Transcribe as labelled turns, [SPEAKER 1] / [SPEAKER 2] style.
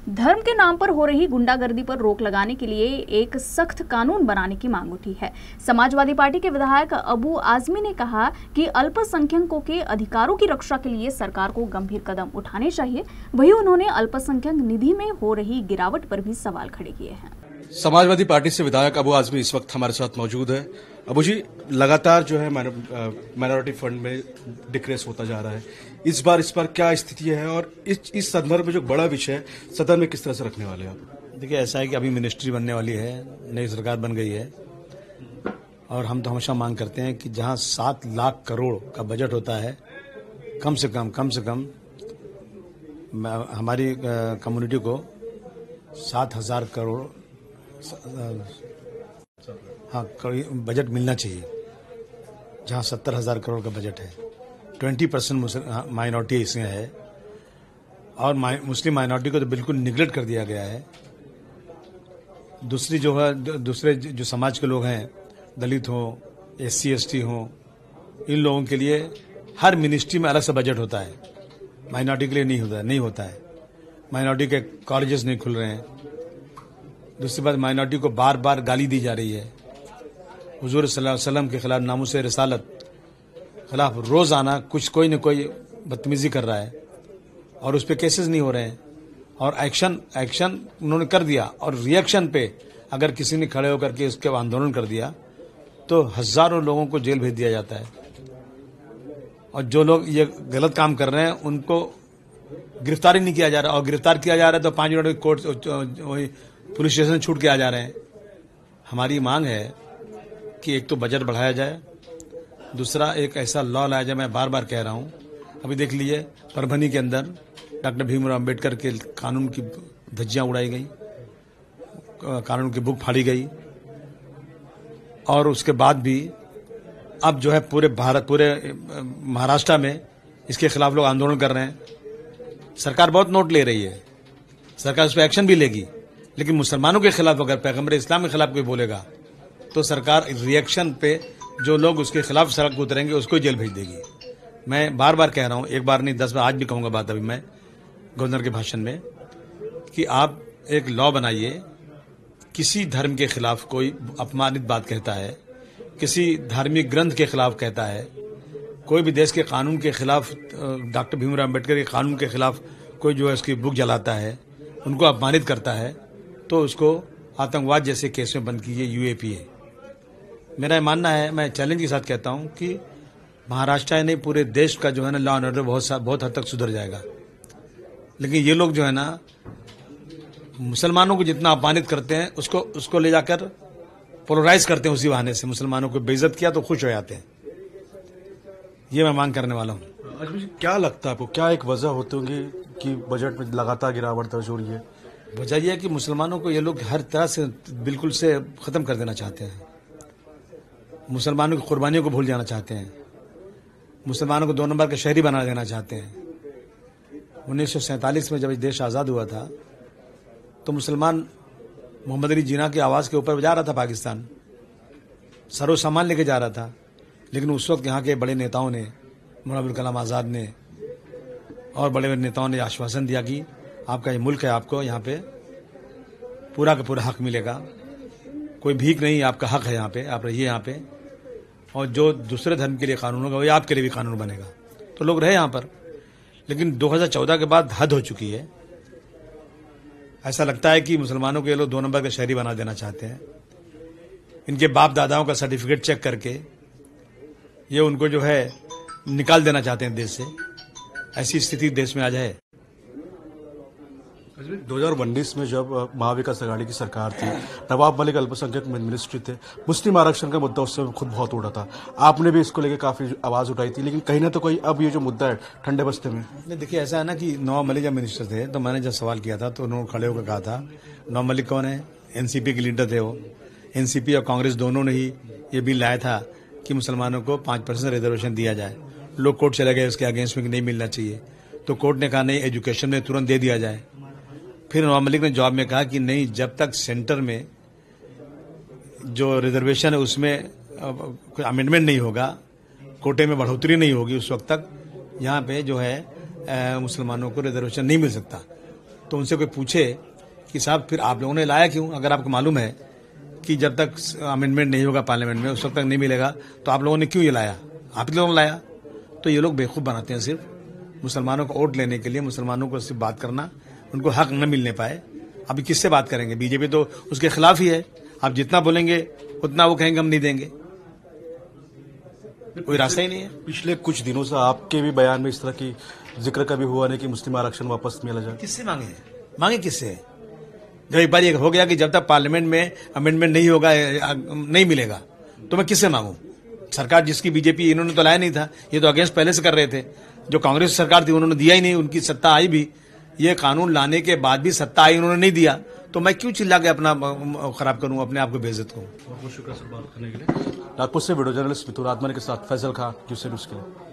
[SPEAKER 1] धर्म के नाम पर हो रही गुंडागर्दी पर रोक लगाने के लिए एक सख्त कानून बनाने की मांग उठी है। समाजवादी पार्टी के विधायक अबू आजमी ने कहा कि अल्पसंख्यकों के अधिकारों की रक्षा के लिए सरकार को गंभीर कदम उठाने चाहिए। वहीं उन्होंने अल्पसंख्यक निधि में हो रही गिरावट पर भी सवाल खड़े किए हैं।
[SPEAKER 2] समाजवादी पार्टी से विधायक अबू आजमी इस वक्त हमारे साथ मौजूद है। अबू जी, लगातार जो है माइनॉरिटी फंड में डिक्रेस होता जा रहा है, इस बार क्या स्थिति है और इस संदर्भ में जो बड़ा विषय है सदन में किस तरह से रखने वाले हैं आप?
[SPEAKER 3] देखिए, ऐसा है कि अभी मिनिस्ट्री बनने वाली है, नई सरकार बन गई है और हम तो हमेशा मांग करते हैं कि जहां 7 लाख करोड़ का बजट होता है, कम से कम हमारी कम्युनिटी को 7,000 करोड़ बजट मिलना चाहिए। जहां 70,000 करोड़ का बजट है, 20% माइनॉरिटी इसमें है और मुस्लिम माइनॉरिटी को तो बिल्कुल निगलेक्ट कर दिया गया है। दूसरे जो समाज के लोग हैं, दलित हो, SC ST हो, इन लोगों के लिए हर मिनिस्ट्री में अलग से बजट होता है। माइनॉरिटी के लिए नहीं होता है। माइनॉरिटी के कॉलेजेस नहीं खुल रहे हैं। दूसरी बात, माइनॉरिटी को बार बार गाली दी जा रही है। हुजूर सल्लल्लाहु अलैहि वसल्लम के खिलाफ, नामुस रिसालत खिलाफ रोजाना कोई न कोई बदतमीजी कर रहा है और उस पर केसेस नहीं हो रहे हैं। और एक्शन उन्होंने कर दिया और रिएक्शन पे अगर किसी ने खड़े होकर के उसके आंदोलन कर दिया तो हजारों लोगों को जेल भेज दिया जाता है। और जो लोग ये गलत काम कर रहे हैं उनको गिरफ्तार ही नहीं किया जा रहा, और गिरफ्तार किया जा रहा है तो 5 मिनट में कोर्ट पुलिस स्टेशन छूट के आ जा रहे हैं। हमारी मांग है कि एक तो बजट बढ़ाया जाए, दूसरा एक ऐसा लॉ लाया जाए। मैं बार बार कह रहा हूं, अभी देख लीजिए परभनी के अंदर डॉक्टर भीमराव अम्बेडकर के कानून की धज्जियां उड़ाई गई, कानून की बुक फाड़ी गई और उसके बाद भी अब जो है पूरे महाराष्ट्र में इसके खिलाफ लोग आंदोलन कर रहे हैं। सरकार बहुत नोट ले रही है, सरकार उस पर एक्शन भी लेगी, लेकिन मुसलमानों के खिलाफ अगर पैगंबर इस्लाम के खिलाफ कोई बोलेगा तो सरकार रिएक्शन पे जो लोग उसके खिलाफ सड़क उतरेंगे उसको जेल भेज देगी। मैं बार बार कह रहा हूं, एक बार नहीं 10 बार, आज भी कहूंगा बात अभी मैं गवर्नर के भाषण में, कि आप एक लॉ बनाइए। किसी धर्म के खिलाफ कोई अपमानित बात कहता है, किसी धार्मिक ग्रंथ के खिलाफ कहता है, कोई भी देश के कानून के खिलाफ, डॉक्टर भीमराव अम्बेडकर के कानून के खिलाफ कोई जो है उसकी बुक जलाता है, उनको अपमानित करता है, तो उसको आतंकवाद जैसे केस में बंद कीजिए, UAPA। मेरा मानना है, मैं चैलेंज के साथ कहता हूं कि महाराष्ट्र नहीं पूरे देश का जो है ना लॉ एंड ऑर्डर बहुत हद तक सुधर जाएगा। लेकिन ये लोग जो है ना मुसलमानों को जितना अपमानित करते हैं उसको ले जाकर पोलराइज करते हैं। उसी बहाने से मुसलमानों को बेइज्जत किया तो खुश हो जाते हैं। ये मैं मांग करने वाला हूँ।
[SPEAKER 2] क्या लगता है आपको, क्या एक वजह होती होगी कि बजट में लगातार गिरावट दर्ज हो रही है?
[SPEAKER 3] वजह यह है कि मुसलमानों को ये लोग हर तरह से बिल्कुल से खत्म कर देना चाहते हैं। मुसलमानों की कुर्बानियों को भूल जाना चाहते हैं। मुसलमानों को 2 नंबर का शहरी बना देना चाहते हैं। 1947 में जब देश आज़ाद हुआ था तो मुसलमान मोहम्मद अली जिन्ना की आवाज़ के ऊपर जा रहा था पाकिस्तान, सरो सामान लेके जा रहा था। लेकिन उस वक्त यहाँ के बड़े नेताओं ने, मौलाना अबुल कलाम आज़ाद ने और बड़े बड़े नेताओं ने आश्वासन दिया कि आपका ये मुल्क है, आपको यहाँ पे पूरा का पूरा हक मिलेगा, कोई भीख नहीं, आपका हक है यहाँ पे, आप रहिए यहाँ पे, और जो दूसरे धर्म के लिए कानून होगा वही आपके लिए भी कानून बनेगा। तो लोग रहे यहाँ पर। लेकिन 2014 के बाद हद हो चुकी है। ऐसा लगता है कि मुसलमानों को ये लोग 2 नंबर का शहरी बना देना चाहते हैं। इनके बाप दादाओं का सर्टिफिकेट चेक करके ये उनको जो है निकाल देना चाहते हैं देश से। ऐसी स्थिति देश में आ जाए।
[SPEAKER 2] 2019 में जब महाविकास आघाड़ी की सरकार थी, नवाब मलिक अल्पसंख्यक मिनिस्ट्री थे, मुस्लिम आरक्षण का मुद्दा उस समय खुद बहुत उठा था। आपने भी इसको लेकर काफी आवाज उठाई थी, लेकिन कहीं ना तो कहीं अब ये जो मुद्दा है ठंडे बस्ते में।
[SPEAKER 3] देखिए, ऐसा है ना कि नवाब मलिक जब मिनिस्टर थे तो मैंने जब सवाल किया था तो उन्होंने खड़े होकर कहा था, नवाब मलिक कौन है? NCP के लीडर थे वो। NCP और कांग्रेस दोनों ने ही ये बिल लाया था कि मुसलमानों को 5% रिजर्वेशन दिया जाए। लोग कोर्ट चले गए उसके अगेंस्ट में कि नहीं मिलना चाहिए, तो कोर्ट ने कहा नहीं, एजुकेशन में तुरंत दे दिया जाए। फिर नवाब मलिक ने जवाब में कहा कि नहीं, जब तक सेंटर में जो रिजर्वेशन है उसमें कोई अमेंडमेंट नहीं होगा, कोटे में बढ़ोतरी नहीं होगी, उस वक्त तक यहाँ पे जो है मुसलमानों को रिजर्वेशन नहीं मिल सकता। तो उनसे कोई पूछे कि साहब फिर आप लोगों ने लाया क्यों? अगर आपको मालूम है कि जब तक अमेंडमेंट नहीं होगा पार्लियामेंट में उस वक्त तक नहीं मिलेगा, तो आप लोगों ने क्यों ये लाया? आप ही लोगों ने लाया। तो ये लोग बेवकूफ़ बनाते हैं सिर्फ मुसलमानों को वोट लेने के लिए, मुसलमानों को सिर्फ बात करना, उनको हक न मिलने पाए। अभी किससे बात करेंगे? बीजेपी तो उसके खिलाफ ही है। आप जितना बोलेंगे उतना वो कहेंगे हम नहीं देंगे। कोई रास्ता ही नहीं है।
[SPEAKER 2] पिछले कुछ दिनों से आपके भी बयान में इस तरह की जिक्र कभी हुआ नहीं कि मुस्लिम आरक्षण वापस मिला जाए।
[SPEAKER 3] किससे मांगे किससे? जब एक बार ये हो गया कि जब तक पार्लियामेंट में अमेंडमेंट नहीं होगा, नहीं मिलेगा, तो मैं किससे मांगू? सरकार जिसकी बीजेपी, इन्होंने तो लाया नहीं था, ये तो अगेंस्ट पहले से कर रहे थे। जो कांग्रेस सरकार थी उन्होंने दिया ही नहीं, उनकी सत्ता आई भी, ये कानून लाने के बाद भी सत्ता आई, उन्होंने नहीं दिया, तो मैं क्यों चिल्ला के अपना खराब करूं, अपने आप को बेइज्जत करूं?
[SPEAKER 2] बहुत शुक्रिया सर बात करने के लिए। नागपुर से वीडियो जर्नलिस्ट मिथुन आत्मा के साथ फैसल खान, न्यूज़ के लिए।